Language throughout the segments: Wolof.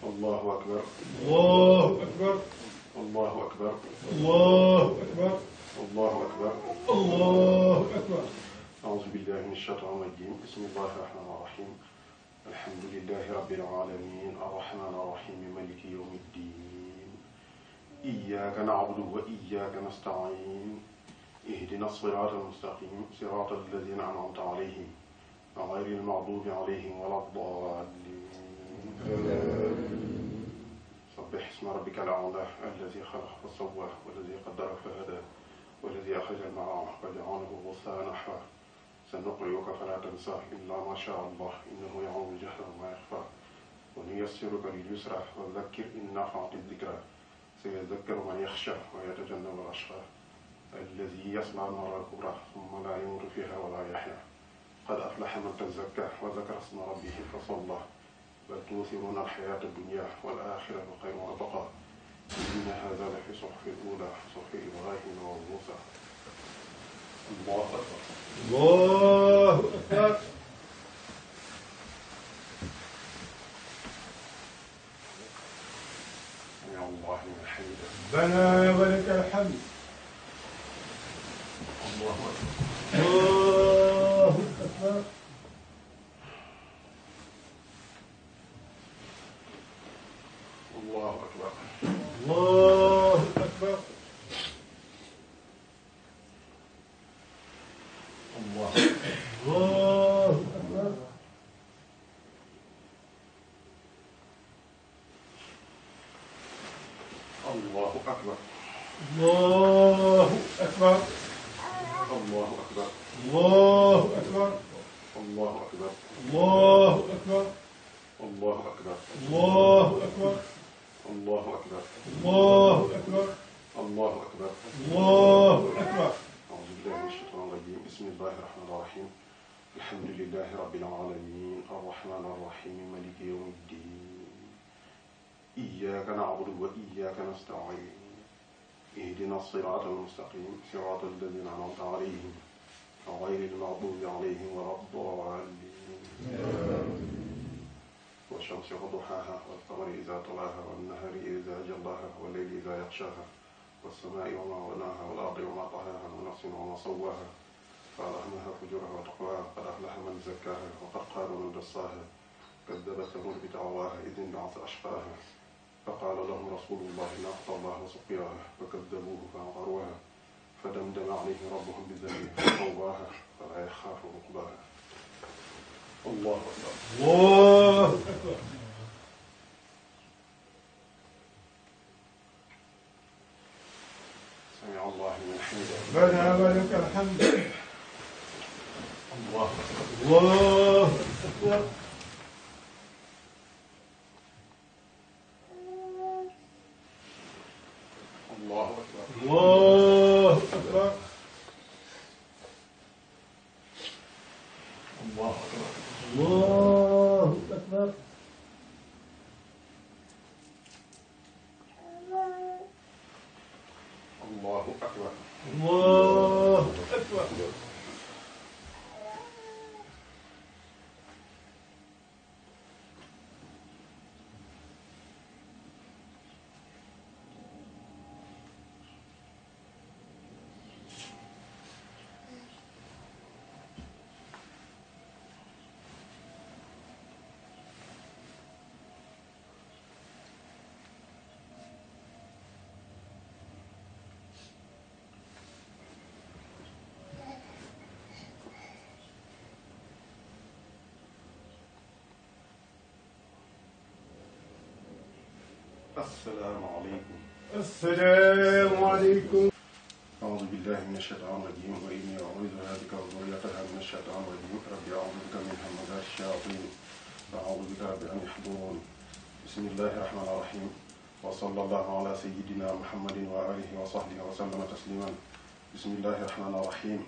الله أكبر الله أكبر الله أكبر الله أكبر الله أكبر الله أكبر. أعوذ بالله من الشيطان الرجيم. بسم الله الرحمن الرحيم. الحمد لله رب العالمين الرحمن الرحيم مالك يوم الدين. إياك نعبد وإياك نستعين. اهدنا الصراط المستقيم صراط الذين أنعمت عليهم غير المغضوب عليهم ولا الضالين. سبح اسم ربك الأعلى الذي خلق فسوى والذي قدر فهدى والذي أخرج المرعى فجعله غثاء نحوه. سنقرئك فلا تنسى إلا ما شاء الله إنه يعلم الجهر وما يخفى. ونيسرك لليسرى وذكر إن نفعت الذكرى. سيذكر من يخشى ويتجنب الأشقى الذي يصلى نار الكبرى ثم لا يموت فيها ولا يحيا. قد أفلح من تزكى وذكر اسم ربه فصلى. بل توثرون الحياة الدنيا والآخرة خير وأبقى. إن هذا لفي صحف الأولى صحف إبراهيم وموسى. الله أكبر الله أكبر. سمع الله لمن حمده. ربنا ولك الحمد. الله أكبر الله أكبر. الله أكبر الله أكبر. الله الله أكبر. الله أكبر الله أكبر. الله أكبر الله أكبر. الله أكبر الله أكبر. الله أكبر الله أكبر. الله أكبر الله أكبر. الله أكبر. الله أكبر. أعوذ بالله من الشيطان الرجيم. بسم الله الرحمن الرحيم. الحمد لله رب العالمين الرحمن الرحيم مالك يوم الدين. إياك نعبد وإياك نستعين. اهدنا الصراط المستقيم صراط الذين أنعمت عليهم غير المغضوب عليهم ولا الضالين. والشمس وضحاها والقمر إذا طلاها والنهار إذا جلاها والليل إذا يغشاها والسماء وما بناها والأرض وما طحاها ونفس وما سواها فألهمها فجورها وتقواها. قد أفلح من زكاها وقد خاب من دساها. كذبت ثمود بتقواها إذ انبعث أشقاها فقال لهم رسول الله ناقة الله وسقياها فكذبوه فعقروها فدمدم عليهم ربهم بذنبهم فسواها فلا يخاف عقباها. الله أكبر الله أكبر. سمع الله لمن حمده. ربنا ولك الحمد. الله أكبر الله أكبر. الله أكبر الله أكبر. الله أكبر الله أكبر. الله أكبر الله أكبر. السلام عليكم. السلام عليكم. أعوذ بالله من الشيطان الرجيم وإني أعوذها بك وذريتها من الشيطان الرجيم. ربي أعوذ بك من همزات الشياطين وأعوذ بك رب أن يحضرون. بسم الله الرحمن الرحيم. وصلى الله على سيدنا محمد وآله وصحبه وسلم تسليما. بسم الله الرحمن الرحيم.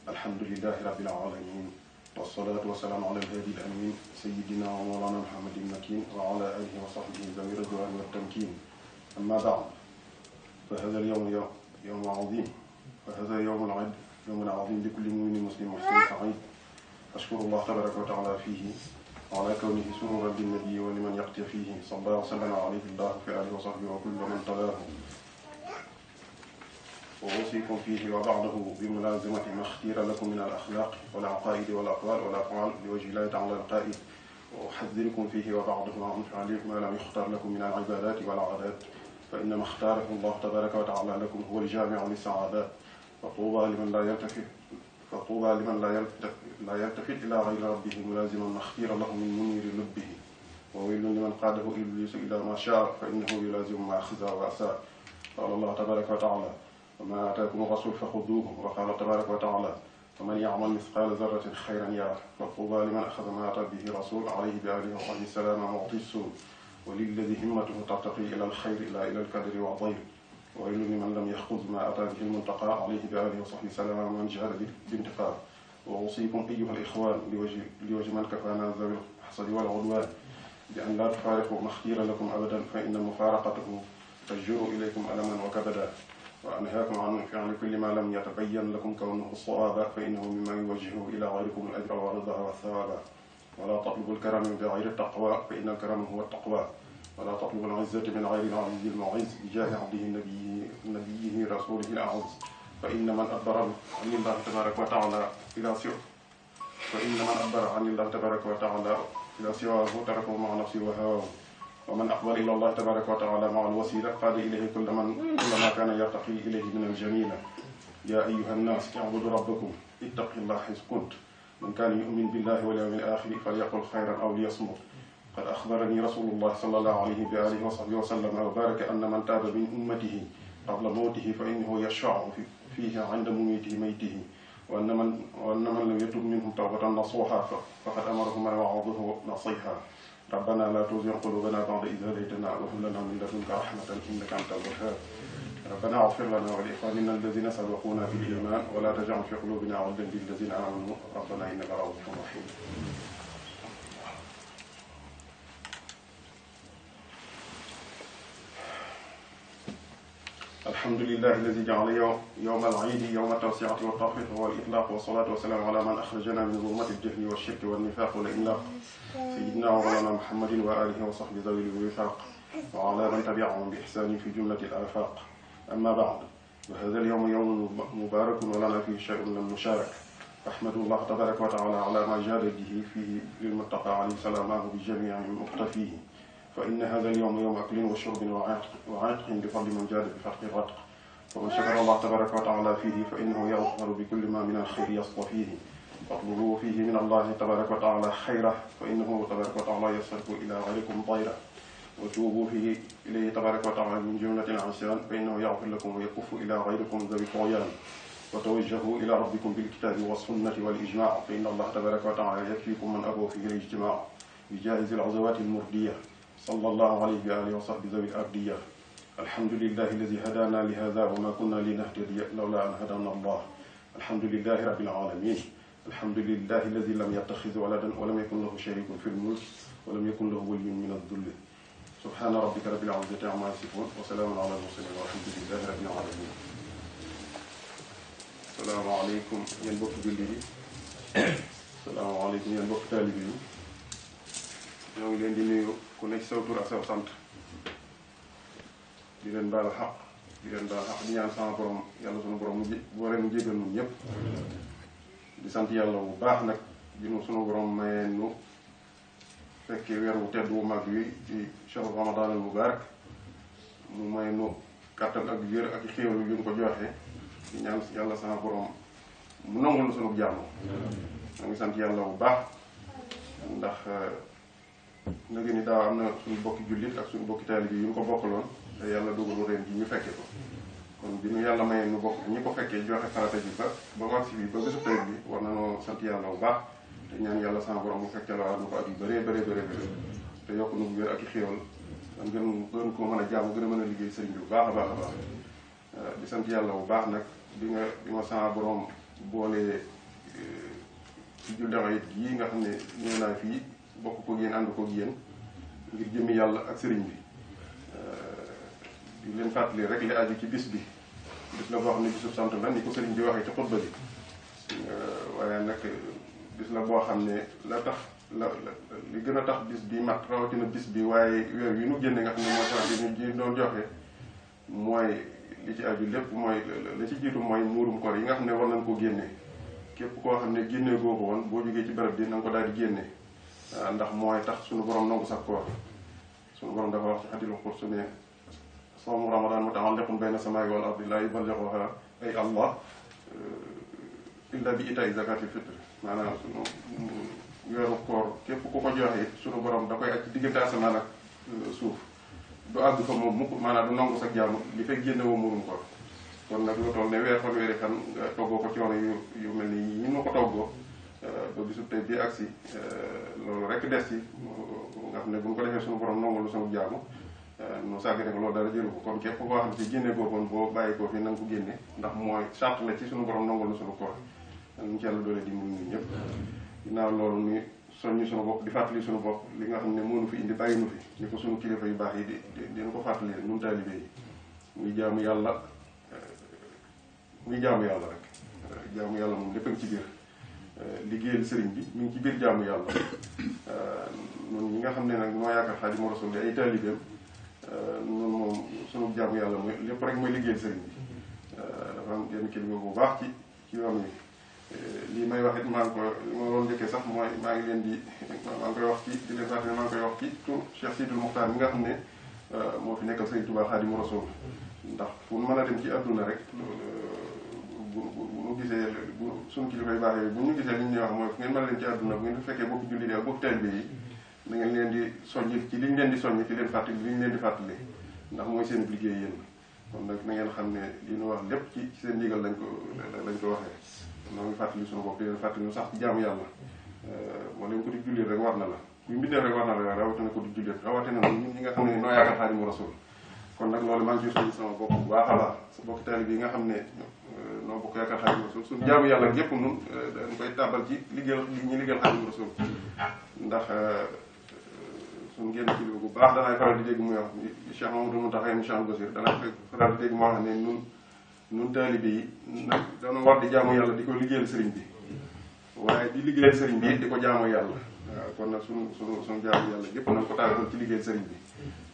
الحمد لله رب العالمين والصلاة والسلام على الهادي الأمين سيدنا ومولانا محمد المكين وعلى آله وصحبه ذوي الرضوان والتمكين. أما بعد فهذا اليوم يوم عظيم. وهذا يوم العيد يوم عظيم لكل مؤمن مسلم محسن سعيد. أشكر الله تبارك وتعالى فيه وعلى كونه سرورا للنبي ولمن يقتدي فيه صلى الله وسلم عليه الله في آله وصحبه وكل من تلاه. وأوصيكم فيه وبعده بملازمة ما اختير لكم من الأخلاق والعقائد والأقوال والأفعال لوجه الله تعالى القائد. وأحذركم فيه وبعده عن فعل ما لم يختار لكم من العبادات والعادات، فإنما اختاره الله تبارك وتعالى لكم هو الجامع للسعادات. فطوبى لمن لا يلتفت إلى غير ربه ملازما ما اختير له من منير لبه. وويل لمن قاده إبليس إلى ما شاء فإنه يلازم ما أخزى وأساء. قال الله تبارك وتعالى: وما آتاكم الرسول فخذوه. وقال تبارك وتعالى: ومن يعمل مثقال ذرة خيرا يره. فطوبى لمن أخذ ما أتى به رسول عليه بآله وصحبه السلام معطي السوء، وللذي همته ترتقي إلى الخير لا إلى الكدر والضير. وويل لمن لم يأخذ ما أتى به المنتقى عليه بآله وصحبه السلام من جهل بانتقاء. وأوصيكم أيها الإخوان لوجه من كفانا ذوي الحسد والعدوان بأن لا تفارقوا ما اختير لكم أبدا، فإن مفارقته تجر إليكم ألما وكبدا. وأنهاكم عن فعل كل ما لم يتبين لكم كونه الصواب، فإنه مما يوجهه إلى غيركم الأجر والرضا والثواب. ولا تطلبوا الكرم بغير التقوى، فإن الكرم هو التقوى. ولا تطلبوا العزة من غير العزيز المعز بجاه عبده نبيه رسوله الأعز. فإن من أدبر عن الله تبارك وتعالى إلى سواه تركه مع نفسه وهواه. ومن أقبل إلى الله تبارك وتعالى مع الوسيلة قاد إليه كل ما كان يرتقي إليه من الجميلة. يا أيها الناس اعبدوا ربكم اتقوا الله حيث كنت. من كان يؤمن بالله واليوم الآخر فليقل خيرا أو ليصمت. قد أخبرني رسول الله صلى الله عليه بآله وصحبه وسلم وبارك أن من تاب من أمته قبل موته فإنه يشفع فيه عند ميته. وأن من لم يتب منهم توبة نصوحا فقد أمره ما وعظه نصيحا. ربنا لا تزغ قلوبنا بعد إذ هديتنا وهب لنا من لدنك رحمة إنك أنت الوهاب. ربنا اغفر لنا ولإخواننا الذين سبقونا بالإيمان ولا تجعل في قلوبنا غلا للذين آمنوا ربنا إنك رؤوف رحيم. الحمد لله الذي جعل يوم العيد يوم التوسعة والتخفيف والإطلاق، والصلاة والسلام على من أخرجنا من ظلمة الجهل والشرك والنفاق والإملاق، سيدنا ومولانا محمد وآله وصحبه ذوي الوفاق، وعلى من تبعهم بإحسان في جملة الآفاق. أما بعد، وهذا اليوم يوم مبارك ولنا فيه شيء من المشارك. أحمد الله تبارك وتعالى على ما جاد به فيه للمتقى عليه سلامه بجميع مقتفيه. فإن هذا اليوم يوم أكل وشرب وعتق بفضل من جاد بفتح الرتق. فمن شكر الله تبارك وتعالى فيه فإنه يظهر بكل ما من الخير يصطفيه. فاطلبوا فيه من الله تبارك وتعالى خيره، فإنه تبارك وتعالى يصرف إلى غيركم طيره. وتوبوا فيه إليه تبارك وتعالى من جملة العصيان، فإنه يغفر لكم ويكف إلى غيركم ذوي الطغيان. وتوجهوا إلى ربكم بالكتاب والسنة والإجماع، فإن الله تبارك وتعالى يكفيكم من أبوا فيه الاجتماع بجائز العزوات المردية. صلى الله عليه وآله وصحبه ذوي الأردية. الحمد لله الذي هدانا لهذا وما كنا لنهتدي لولا أن هدانا الله. الحمد لله رب العالمين. الحمد لله الذي لم يتخذ ولدا ولم يكن له شريك في الملك ولم يكن له ولي من الذل. سبحان ربك رب العزة عما يصفون وسلام على المرسلين والحمد لله رب العالمين. السلام عليكم yéen mbokki jullit yi. السلام عليكم yéen mbokki taalibe yi. ñoo ngi leen di nuyu ku nekk saw tur ak saw sant di leen baal xaq di ñaan sama borom yàlla sunu borom mu jégal ñun ñëpp. di sant yàlla bu baax nag bi nu sunu borom mayee nu fekkee weer wu tedd wu mag wi ci shahru Ramadan al mubarak mu may nu kàttan ak wér ak xéewal yu ñu ko joxe di ñaan yàlla sama borom mu nangul sunu jàmm. maa ngi sant yàlla bu baax ndax nag ni daaw am na suñu bokki jullit ak suñu bokki taalibe yu ñu ko bokkaloon te yàlla dogalu ren ji ñu fekke ko. kon bi nu yàlla mayee nu bokk ñi ko fekkee joxe farata ji ba mag si bi ba bésu tey bi war nañoo sant yàlla bu baax te ñaan yàlla sama borom mu fekkee la nu ko at yu bëree te yokk nu bu wér ak i xéewal dan gën koo mën a jaamu gën a mën a liggéey sëriñ bi bu baax a baax di sant yàlla bu baax nag bi ma sama borom boolee ci julli Iid yi nga xam ne ñëw naa fii bokk ko yéen ànd ko yéen ngir jëmmi yàlla ak sëriñ bi. di leen fàttali rek li aju ci bis la boo xam ne bisub sant la ni ko sëriñ bi waxee ci xutba bi waaye nag bis la boo xam ne la tax li gën a tax bis bi mat rawatina bis bi waaye weer wi nu génne nga xam ne mooy tax bi ñu doon joxe mooy li ci aju lépp mooy la ci jiitu mooy muurum koor yi nga xam ne war nañ ko génne képp koo xam ne génne goo ko woon boo jógee ci barab bi na nga ko daal di génne ndax mooy tax suñu borom nangu sax koor suñu borom dafa wax ci xadiisul qudsi ne sawmu ramadan muta'alliqun bayna samaa'i wal ardi laa yuballighuha ay allah illa bi ita'i zakatil fitr maanaam suñu weeru koor képp ku ko joxe it suñu borom da koy aj ci diggante asamaan ak suuf du àgg fa moom mukk maanaam du nangu sa jaamu li fekk génne woo muurum koor kon nag lu toll ne weer fanweeri fan nga toggoo ko coono yu mel ni yi nu ko toggoo ba bisu tey bii agsi loolu rek des ci nga xam ne bu ñu ko defee suñu borom nangu lu sunu jaamu nu sàggane ko loolu dara jëru ko kon képp koo xam ne ci génne googoon boo bàyyi ko fi na nga ko génne ndax mooy charte la ci suñu borom nangu lu sunu koor ñu ci yàlla doole dimbali ñun ñëpp ginnaaw loolu ni soññu suñu bopp di fàttali suñu bopp li nga xam ne moo nu fi indi bàyyi nu fi ni ko suñu kilifa yu baax yi di ko fàttali ñun taalibe yi muy jaamu yàlla rek jaamu yàlla moom lépp a ngi ci biir liggéeyal sëriñ bi mi ngi ci biir jaamu yàlla ñun ñi nga xam ne nag moo yaakaar Xaadimu Rasuul di ay taalibeem ñun moom sunu jaamu yàlla mooy lépp rek mooy liggéeyal sëriñ bi dafa am yenn kilifa bu baax ci yoon wi lii may wax it maa ngi ko li ma doon njëkkee sax mooy maa ngi leen maa ngi koy wax ci di leen fàttali maa ngi koy wax ci tur Cheikh Sidul Muxtaar mi nga xam ne moo fi nekkal Sëriñ Tuubaa Xaadimu Rasuul ndax fu mën a dem ci adduna rek bu ñu gisee suñu kilifa yu baax yooyu bu ñu gisee li ñuy wax mooy fu ngeen mën a dem ci adduna bu ngeen fekkee bokk jullit ak bokk taalibe yi da ngeen leen di soññi ci liñ leen di soññi ci leen fàttali liñ leen di fàttali ndax mooy seen liggéey yéen kon nag na ngeen xam ne li ñu wax lépp ci seen ndigal lañ ko waxee noo ngi fàttali suñu bopp di leen fàttali ñu sax ci jaamu yàlla moo leen ko di jullit rek war na la kuy mbindeef rek war na la rawatina ko di jullit rawatina ñun ñi nga xam ne noo yaakaar Xaadimu Rasuul kon nag loolu maa ngi ciy soññ sama bopp bu baax a baax sa bokk taalibe yi nga xam ne noo bokk yaakaar Xaadimu Rasuul suñu jaamu yàlla yépp nun dañ koy tàbbal ci liggéeyal ñi liggéeyal Xaadimu Rasuul ndax suñu génn kilifa bu baax danaay faral di dégg muy wax Cheikh Mamadou Mountakha Cheikh Al Basir danaay faral di dégg moo xam ne nun taalibe yi nag dana war di jaamu yàlla di ko liggéeyal sëriñ bi waaye di liggéeyal sëriñ bi di ko jaamu yàlla waaw kon nag suñu jaamu yàlla yépp nañ ko tàggal ci liggéeyal sëriñ bi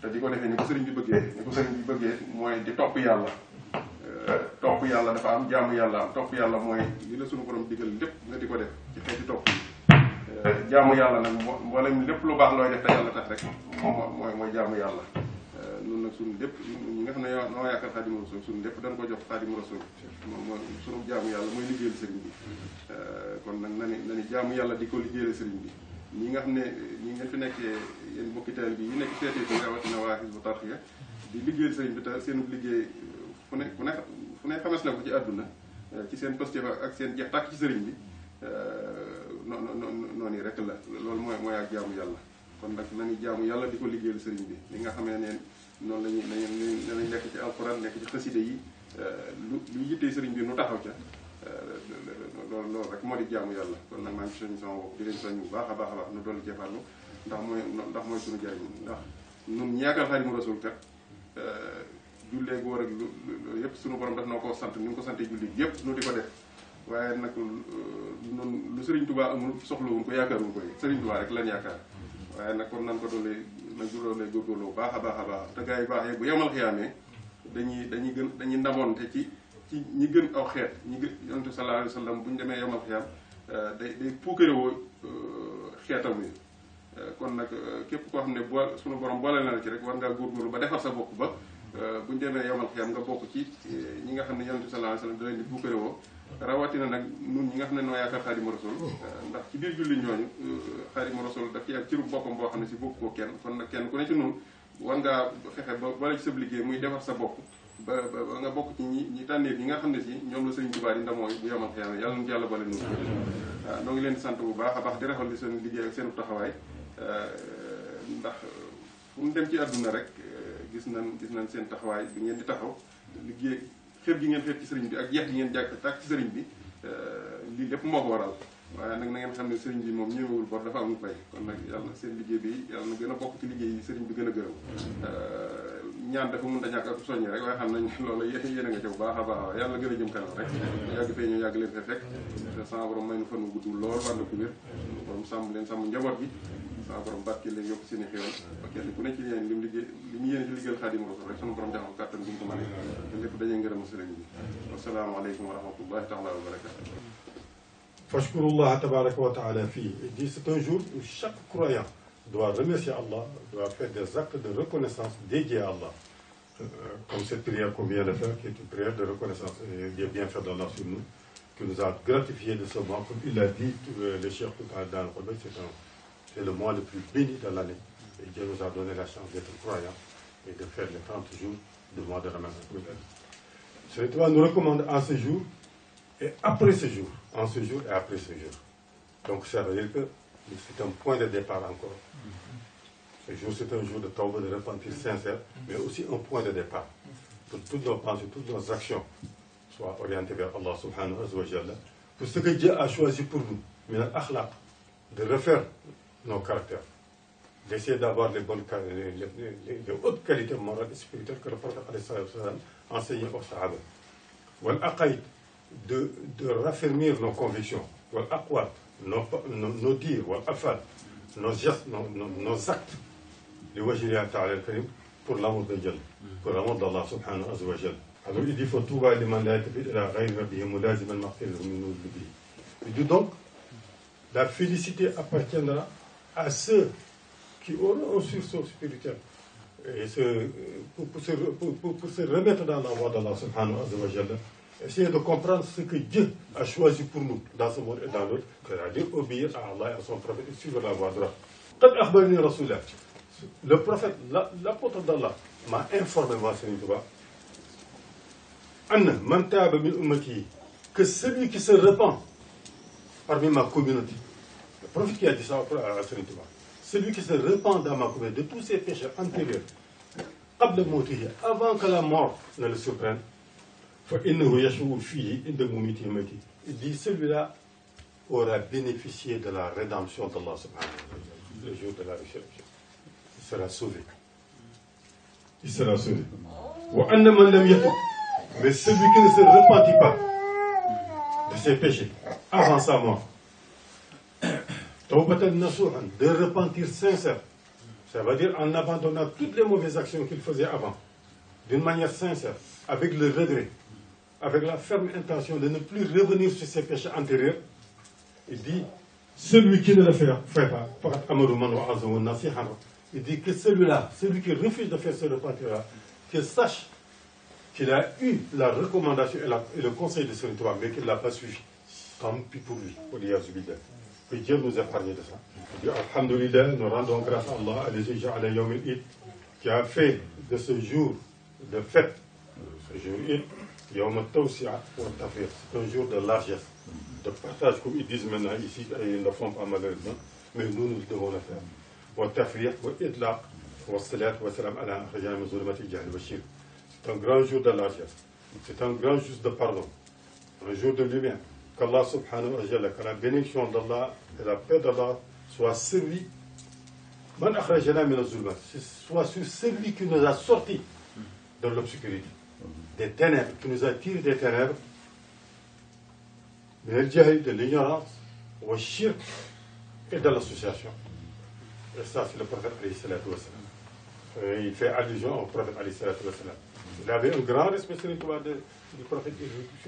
te di ko defee ni ko sëriñ bi bëggee mooy di topp yàlla topp yàlla dafa am jaamu yàlla am topp yàlla mooy li la suñu borom digal lépp nga di ko def ci xeeti topp yi jaamu yàlla nag mboolem lépp lu baax looy def te yàlla tax rek mooy jaamu yàlla noonu nag suñu lépp ñi nga xam ne noo yaakaar Xaadimu Rasuul suñu lépp dañ ko jox Xaadimu Rasuul moom mooy suñu jaamu yàlla mooy liggéeyal sëriñ bi kon nag na ni jaamu yàlla di ko liggéeyal sëriñ bi ñi nga xam ne ñi ngeen fi nekkee yéen mbokki taalibe bi yi nekk seetee ko rawatina waa Hizbut Tarqiyyah di liggéeyal sëriñ bi te seen liggéey fu ne xames na ko ci àdduna ci seen posté ak seen jeex tàkk ci sëriñ bi noonu rek la loolu mooy ak jaamu yàlla kon nag nañu jaamu yàlla di ko liggéeyal sëriñ bi li nga xamee ne noonu lañuy nekk ci alxuraan nekk ci xaside yi lu yittee sëriñ bi nu taxaw ca loolu rek moo di jaamu yàlla kon nag maa ngi soññ sama bopp di leen soññ bu baax a baax nu dolli ci farlu ndax mooy suñu jariñ ndax nun ñaakal Xaadimu Rasuul kat jullee góor ak lu yëpp suñu borom daf noo ko sant ni mu ko sante julli yëpp nu di ko def waaye nag nun lu Sëriñ Tuubaa amul soxlawuñ ko yaakaaruñ ko Sëriñ Tuubaa rek lañ yaakaar waaye nag kon nan ko doolee góorgóorlu bu baax a baax te gars yi baaxee bu yemal xiyaamee dañuy ndamoonte ci ñi gën aw xeet ñi gën Yonent bi sallallahu alayhi wa sallam bu ñu demee yemal xiyaam day puukarewoo xeetam wi kon nag képp koo xam ne suñu borom boole na la ci rek war ngaa góorgóorlu ba defar sa bopp ba bu ñu demee yemal xiyaam nga bokk ci ñi nga xam ne Yonent bi sallallahu alayhi wa sallam da leen di puukarewoo rawatina nag nun ñi nga xam ne noo yaakaar Xaadimu Rasuul ndax ci biir julli ñooñu Xaadimu Rasuul daf ci ak ciru boppam boo xam ne si bokk ko kenn kon nag kenn ku ne ci nun war ngaa fexe ba bala ci sa liggéey muy defar sa bopp ba nga bokk ci ñi tànneef yi nga xam ne si ñoom la Sëriñ Tuubaa di ndamoo bu yamal xiyam yàlla nu ci yàlla boole noonu waaw noo ngi leen di sant bu baax a baax di rafetlu di seen liggéey ak seen taxawaay ndax fu mu dem ci àdduna rek gis nañ seen taxawaay bi ngeen di taxaw liggéey xër gi ngeen xër ci sëriñ bi ak jeex gi ngeen jàkk tàkk ci sëriñ bi lii lépp moo ko waral waaye nag na ngeen xam ne sëriñ bi moom ñëwewul bor dafa amul fay kon nag yàlla seen liggéey bi yàlla na gën a bokk ci liggéey yi sëriñ bi gën a gërëm ñaan dafa mën a ñàkk ak soññi rek waaye xam nañ loolu yéen a nga ca bu baax a baax yàlla gën a jëm kanam rek yàgg fee ñu yàgg leen fee fekk te sama borom may nu fan wu gudd lool war na ko wér borom sàmm leen sàmm njaboot bi saa borom barke leen yokk seen i xéwal ba kenn ku ne ci yéen li mu liggéey li mu yéene ci liggéeyal Xaadimu Rasuul rek sunu borom jàngal kàttan bi mu ko mënee te lépp dañuy ngërëm sëriñ bi wasalaamaaleykum wa rahmatullahi taala wa barakatuh. Fashkurullah tabaraka wa ta'ala fii. Il dit c'est un jour où chaque croyant doit remercier Allah, doit faire des actes de reconnaissance dédiés à Allah. Comme cette prière qu'on vient de faire, qui est une prière de reconnaissance des bienfaits d'Allah sur nous, qui nous a gratifié de ce mois. Comme il l'a dit, le Cheikh tout à l'heure dans le Qur'an, c'est le mois le plus béni de l'année. Et Dieu nous a donné la chance d'être croyants et de faire les 30 jours du mois de Ramadan. Ce rituel nous recommande en ce jour et après ce jour. En ce jour et après ce jour. Donc ça veut dire que c'est un point de départ encore. Ce jour, c'est un jour de tawba, de repentir sincère, mais aussi un point de départ. Pour toutes nos pensées, toutes nos actions soient orientées vers Allah subhanahu wa ta'ala. Pour ce que Dieu a choisi pour nous, min al-akhlaq, de refaire nos caractères, d'essayer d'avoir les hautes qualités morales et spirituelles que le prophète a enseigné aux Sahaba. Wal aqaïd, de raffermir nos convictions, wal aqwal, nos dires, wal afal, nos gestes, nos actes, pour l'amour de Dieu, pour l'amour d'Allah subhanahu wa ta'ala. Alors il dit Fatouba liman la yatafid ila ghayri rabbihi mulaziman maghfiratahu min dhunubihi. Il dit donc la félicité appartiendra à ceux qui auront un sursaut spirituel et pour se remettre dans la voie d'Allah subhanahu wa ta'ala. Essayer de comprendre ce que Dieu a choisi pour nous dans ce monde et dans l'autre, c'est-à-dire obéir à Allah et à son prophète et suivre la voie droite. Qad akhbarani Rasulullah. Le prophète, l'apôtre d'Allah, m'a informé, moi, Serigne Touba, Anna man taaba min ummati, que celui qui se repent parmi ma communauté, le prophète qui a dit ça à Serigne Touba, celui qui se repent dans ma communauté de tous ses péchés antérieurs, qabla mawtihi, avant que la mort ne le surprenne, il dit celui-là aura bénéficié de la rédemption d'Allah subhanahu wa ta'ala, le jour de la résurrection. Il sera sauvé. Il sera sauvé. Mais celui qui ne se repentit pas de ses péchés avant sa mort, de repentir sincère, ça veut dire en abandonnant toutes les mauvaises actions qu'il faisait avant, d'une manière sincère, avec le regret, avec la ferme intention de ne plus revenir sur ses péchés antérieurs. Il dit, celui qui ne le fait pas, il dit que celui-là, celui qui refuse de faire ce repentir-là, qu'il sache qu'il a eu la recommandation et le conseil de Serigne Touba, mais qu'il ne l'a pas suivi. Tant pis pour lui. Que Dieu nous épargne de ça. Il dit, Alhamdulillah, nous rendons grâce à Allah, qui a fait de ce jour de fête, ce jour Yawm al-Tawsi'a wa al-Tafriq. C'est un jour de largesse, de partage, comme ils disent maintenant ici, et ils ne le font pas malheureusement, mais nous devons le faire. Wa al-Tafriq, wa al-Idlaq, wa al-Salat, wa al-Salam ala khayyan min zulumati al-jahl wa shirk. C'est un grand jour de largesse. C'est un grand jour de pardon. Un jour de lumière. Qu'Allah subhanahu wa ta'ala, que la bénédiction d'Allah et la paix d'Allah soit celui, man akhrajana min al-zulmat, soit sur celui qui nous a sortis de l'obscurité, des ténèbres, qui nous a tirés des ténèbres, de l'ignorance, au shirk et de l'association. Et ça, c'est le prophète alayhi salatu wa salam. Il fait allusion au prophète alayhi salatu wa salam. Il avait un grand respect du prophète.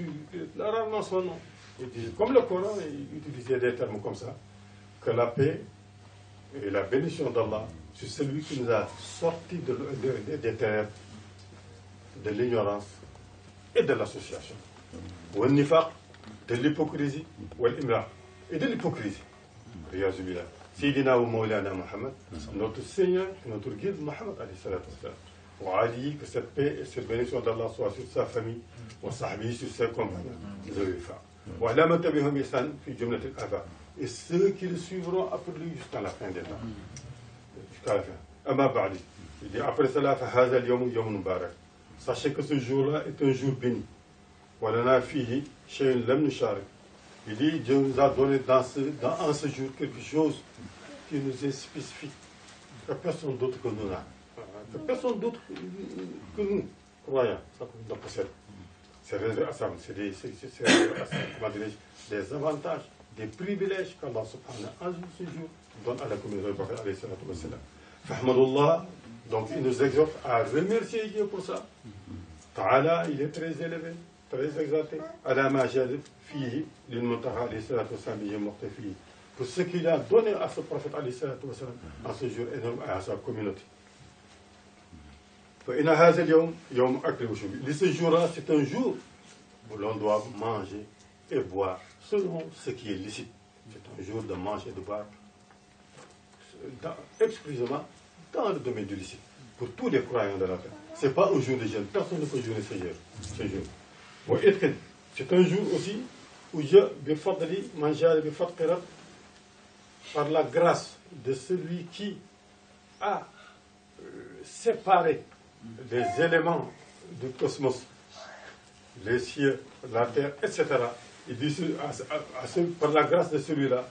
Il a rarement son nom. Il dit, comme le Coran, il utilisait des termes comme ça, que la paix et la bénédiction d'Allah sur celui qui nous a sortis des ténèbres, de l'ignorance et de l'association. Ou nifaq, de l'hypocrisie, ou l'imra, et de l'hypocrisie. Riyazubillah. Sayyidina wa Mawlana Muhammad, notre Seigneur, notre guide Muhammad alayhi salatu wa salam. Wa Ali, que cette paix et cette bénédiction d'Allah soit sur sa famille, wa sahbi, sur ses compagnons, wa ala man tabi'ahum ihsan fi jumlatil aba. Et ceux qui le suivront après lui jusqu'à la fin des temps. Jusqu'à la fin. Amma ba'di. Il dit après cela, fa hadha al-yawm yawmun mubarak. Sachez que ce jour-là est un jour béni. Walana fihi shay'un lam nusharik. Il dit, Dieu nous a donné dans ce jour quelque chose qui nous est spécifique, que personne d'autre que nous n'a. Que personne d'autre que nous, croyants, ça ne possède. C'est réservé à ça, c'est des avantages des privilèges qu'Allah subhanahu wa ta'ala, ce jour, donne à la communauté du prophète alayhi salatu wa salam. Fahmadullah, donc il nous exhorte à remercier Dieu pour ça. Ta'ala, il est très élevé, très exalté. Ala ma jad fihi lil muntaha alayhi salatu wa salam pour ce qu'il a donné à ce prophète alayhi salatu wa salam en ce jour énorme à sa communauté. فإن هذا اليوم يوم أكل وشرب. Ce jour-là, c'est un jour où l'on doit manger et boire selon ce qui est licite. C'est un jour de manger et de boire exclusivement dans le domaine du licite pour tous les croyants de la terre. Ce n'est pas un jour de jeûne. Personne ne peut jeûner ce jour. C'est un jour aussi où Dieu, par la grâce de celui qui a séparé les éléments du cosmos, les cieux, la terre, etc. Il dit par la grâce de celui-là,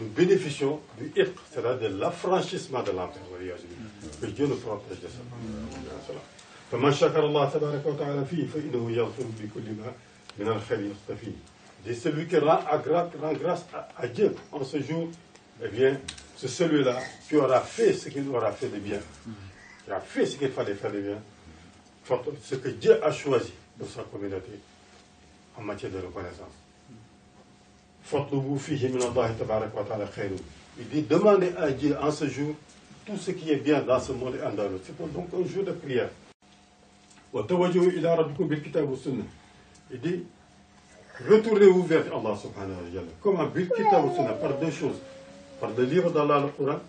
nous bénéficions du itq, c'est-à-dire de l'affranchissement de l'enfer. Que Dieu nous protège de ça. فمن شكر الله تبارك وتعالى فيه فإنه يغفر بكل ما من الخير يختفي. Et celui qui rend grâce à Dieu en ce jour, eh bien, c'est celui-là qui aura fait ce qu'il aura fait de bien, qui a fait ce qu'il fallait faire de bien, ce que Dieu a choisi pour sa communauté en matière de reconnaissance. Il dit demandez à Dieu en ce jour tout ce qui est bien dans ce monde et en dehors. C'est donc un jour de prière. Il dit retournez-vous vers Allah subhanahu wa ta'ala. Comment? Bil kitab wa sunna, par deux choses. Par le livre d'Allah, le Coran,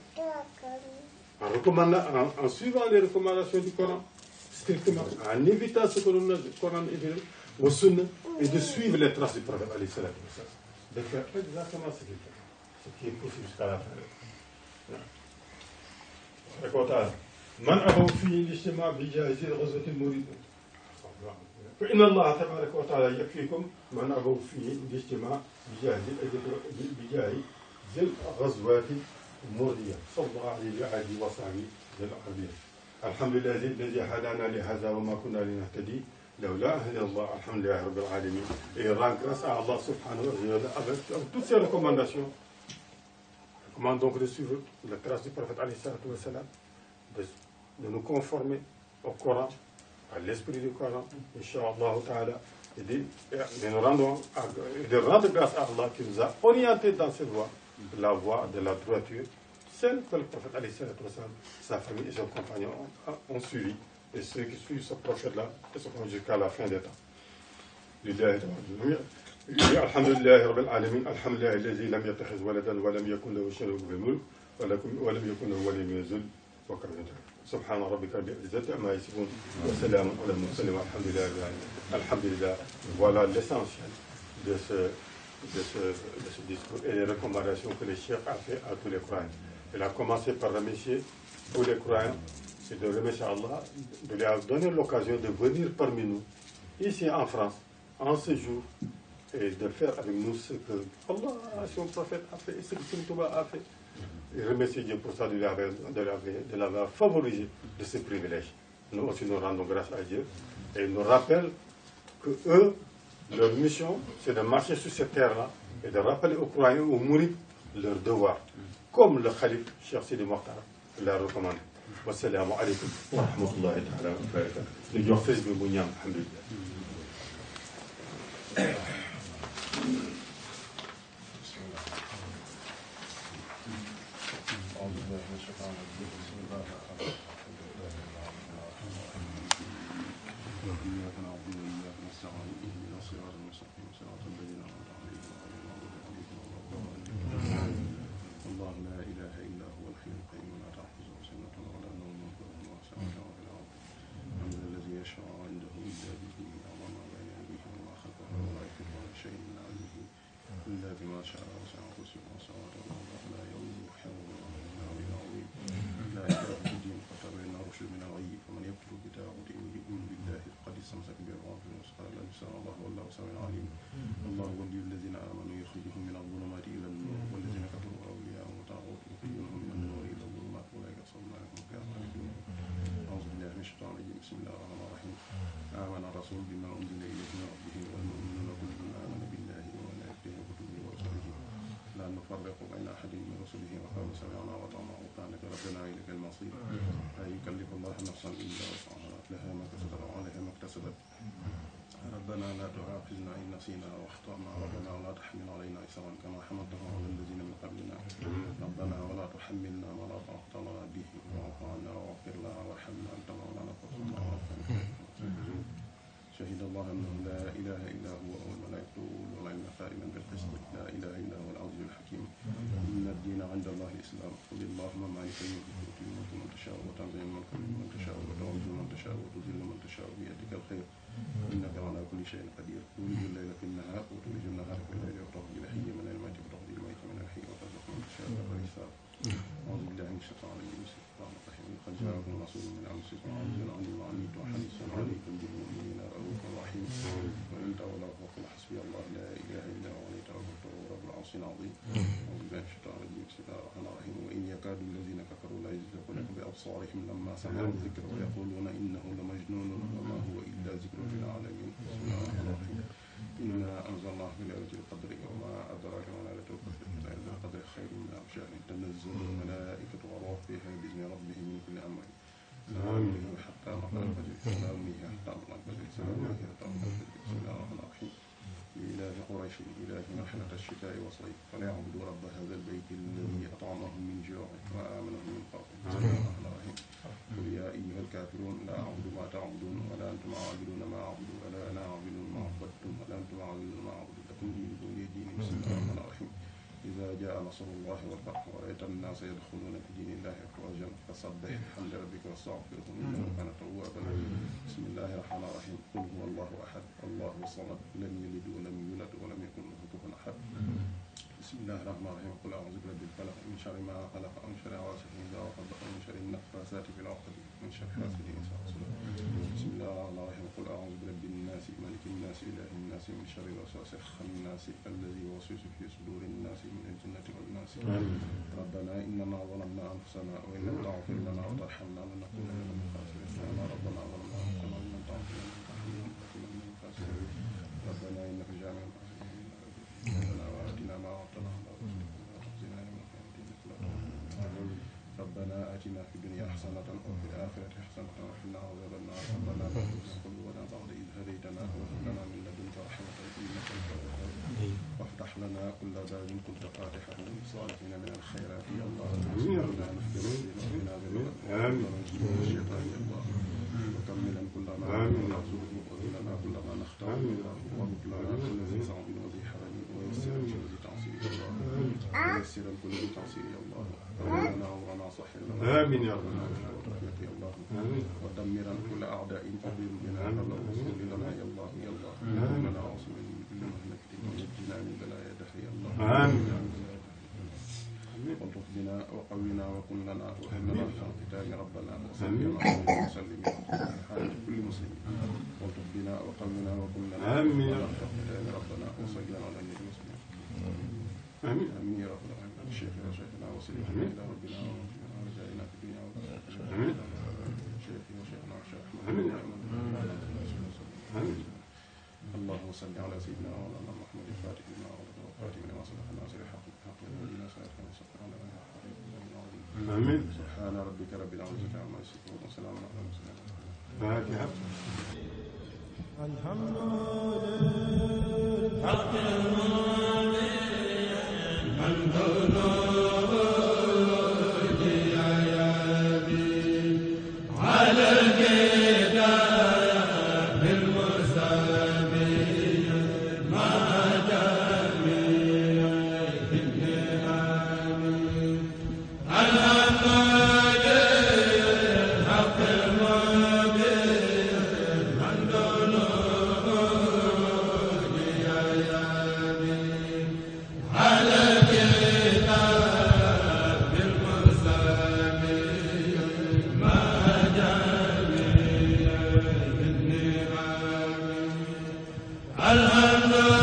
en suivant les recommandations du Coran, strictement, en évitant ce que le Coran évite, au sunna, et de suivre les traces du prophète alayhi salatu wa sallam. De faire exactement ce qu'il fait, ce qui est possible jusqu'à la fin. من أبوا فيه الاجتماع بجائز غزوة المريد فإن الله تبارك وتعالى يكفيكم من أبوا فيه الاجتماع بجائز الغزوات المرضية صلى الله عليه وآله وصحبه العربية. الحمد لله الذي هدانا لهذا وما كنا لنهتدي لولا أهل الله. الحمد لله رب العالمين. Et rend grâce à Allah subhanahu wa ta'ala avec toutes ces recommandations. Recommande donc de suivre la trace du prophète alayhi salatu wa salam, de nous conformer au Coran, à l'esprit du Coran, Inch'Allah ta'ala, et de rendre grâce à Allah qui nous a orientés dans cette voie, la voie de la droiture, celle que le prophète alayhi salatu wa salam, sa famille et ses compagnons ont suivi, et ceux qui suivent ce prophète-là, et se font jusqu'à la fin des temps. الحمد لله رب العالمين الحمد لله الذي لم يتخذ ولدا ولم يكن له شريك في الملك ولم يكن له ولي من الذل وكبر. سبحان ربك رب العزة عما يصفون وسلام على المرسلين والحمد لله رب العالمين. Alhamdulillah, voilà l'essentiel de ce discours et les recommandations que le chef a fait à tous les croyants. Il a commencé par remercier tous les croyants et de remercier Allah de lui avoir donné l'occasion de venir parmi nous ici en France en ce jour et de faire avec nous ce que Allah, son prophète, a fait et ce que Sëriñ Touba a fait. Et remercier Dieu pour ça de l'avoir favorisé de ce privilège. Nous aussi nous rendons grâce à Dieu et il nous rappelle que eux, leur mission, c'est de marcher sur cette terre-là et de rappeler aux croyants, aux mourides, leur devoir, comme le Khalif Cheikh Sidi Mokhtar l'a recommandé. Wassalamu alaikum wa rahmatullahi ta'ala wa barakatuh. Le jox fes bi bu ñaan alhamdulillah. الله ولي الذين آمنوا يخرجهم من الظلمات إلى النور والذين كفروا أولياءهم وطاغوت يخرجونهم من النور إلى الظلمات أولئك أصحاب النار هم فيها خالدون. أعوذ بالله من الشيطان الرجيم بسم الله الرحمن الرحيم. آمن الرسول بما أنزل إليه من ربه والمؤمنون نفرق بين أحد من رسله وقالوا سمعنا وأطعنا غفرانك ربنا إليك المصير لا يكلف الله نفسا إلا وسعها لها ما كسبت وعليها ما اكتسبت ربنا لا تؤاخذنا إن نسينا وأخطأنا ربنا ولا تحمل علينا إصرا كما حملته على الذين من قبلنا ربنا ولا تحملنا ما لا طاقة لنا به واعف عنا واغفر لنا وارحمنا أنت مولانا فانصرنا على القوم الكافرين شهد الله أنه لا إله إلا هو والملائكة والعلم قائما بالقسط لا إله إلا هو العزيز الحكيم إن الدين عند الله الإسلام قل اللهم مالك الملك تؤتي الملك من تشاء وتنزع الملك ممن تشاء وتعز من تشاء وتذل من تشاء بيدك الخير إنك على كل شيء قدير تولج الليل في النهار وتولج النهار في الليل وتخرج الحي من الميت وتخرج الميت من الحي وترزق من تشاء بغير أعوذ بالله من الشيطان الرجيم بسم الله الرحمن الرحيم قد جاءكم رسول من أنفسكم عزيز عليم عنيتم حريص عليكم بالمؤمنين رؤوف رحيم وإن تولوا فقل حسبي الله لا إله إلا هو عليه توكلت وهو رب العرش العظيم أعوذ بالله من الشيطان الرجيم بسم الله الرحمن الرحيم وإن يكاد الذين كفروا لا يزلقونك بأبصارهم لما سمعوا الذكر ويقولون إنه لمجنون وما هو إلا ذكر للعالمين بسم الله الرحمن الرحيم إنا أنزلناه في ليلة القدر وما أدراك ما ليلة القدر ليلة القدر خير من ألف شهر تنزل الملائكة والروح فيها بإذن ربهم من كل أمر سلام هي حتى مطلع الفجر سلام هي حتى مطلع الفجر سلام هي حتى مطلع الفجر بسم الله الرحمن الرحيم لإله قريش إله مرحلة الشتاء والصيف فليعبدوا رب هذا البيت الذي أطعمهم من جوع وآمنهم من خوف بسم الله الرحمن الرحيم قل يا أيها الكافرون لا أعبد ما تعبدون ولا أنتم عابدون ما أعبد ولا أنا عابد ما عبدتم ولا أنتم عابدون ما أعبد لكم دينكم ولي دين بسم الله الرحمن الرحيم إذا جاء نصر الله والفتح ورأيت الناس يدخلون في دين الله أفواجا فسبح بحمد ربك واستغفره إنه كان توابا بسم الله الرحمن الرحيم قل هو الله أحد الله الصمد لم يلد ولم يولد ولم يكن له كفوا أحد بسم الله الرحمن الرحيم قل أعوذ برب الفلق من شر ما خلق ومن شر غاسق إذا وقب ومن شر النفاثات في العقد من شر حاسد إذا حسد بسم الله الرحمن الرحيم قل أعوذ برب الناس ملك الناس إله الناس من شر الوسواس الخناس الذي يوسوس في صدور الناس من الجنة والناس ربنا إننا ظلمنا أنفسنا وإن لم تغفر لنا وترحمنا لنكونن من الخاسرين ربنا ظلمنا أنفسنا وإن لم تغفر لنا وترحمنا لنكونن من الخاسرين ربنا إنك جامع ربنا وآتنا ما وعدتنا على رسلك ولا تخزنا يوم القيامة ربنا آتنا في الدنيا حسنة وفي الآخرة حسنة وقنا عذاب النار ربنا لا تزغ قلوبنا بعد إذ هديتنا وهب لنا من لدنك رحمة إنك أنت الوهاب وافتح لنا كل باب كنت فاتحه للصالحين من الخيرات يا الله واجعلنا نهتدي بنا برضاك الشيطان يا الله وكملا كل ما نرجوه وذلنا كل ما نختار وارد لنا كل ذي صعب وذي حرج ويسر كل ذي تعصير يا الله ويسر كل ذي تعصير يا الله ولنا عمرنا صحيح لنا آمين يا رب يا الله ودمرا كل أعداء تضل بنا قبل الوصول لنا يا الله يا الله لنا عاصم من كل مهلكة ونجنا من بلايا دهر يا الله آمين والطف بنا وقونا وكن لنا وهب لنا الختام ربنا وسلم على حاجة كل مسلم والطف بنا وقونا وكن لنا آمين الختام ربنا وصلى على النبي المسلم آمين آمين يا رب العالمين الشيخ يا شيخنا وسلمنا إلى ربنا ورجائنا في الدنيا والآخرة آمين شيخ يا شيخنا الشيخ آمين آمين اللهم صل على سيدنا مولانا محمد الفاتح لما أغلق والخاتم لما سبق الناصر الحق بالحق والهدي إلى صراط المستقيم على آله آمين سبحان ربك رب العزة عما يصفون وسلام على المرسلين فاتحة الحمد الحمد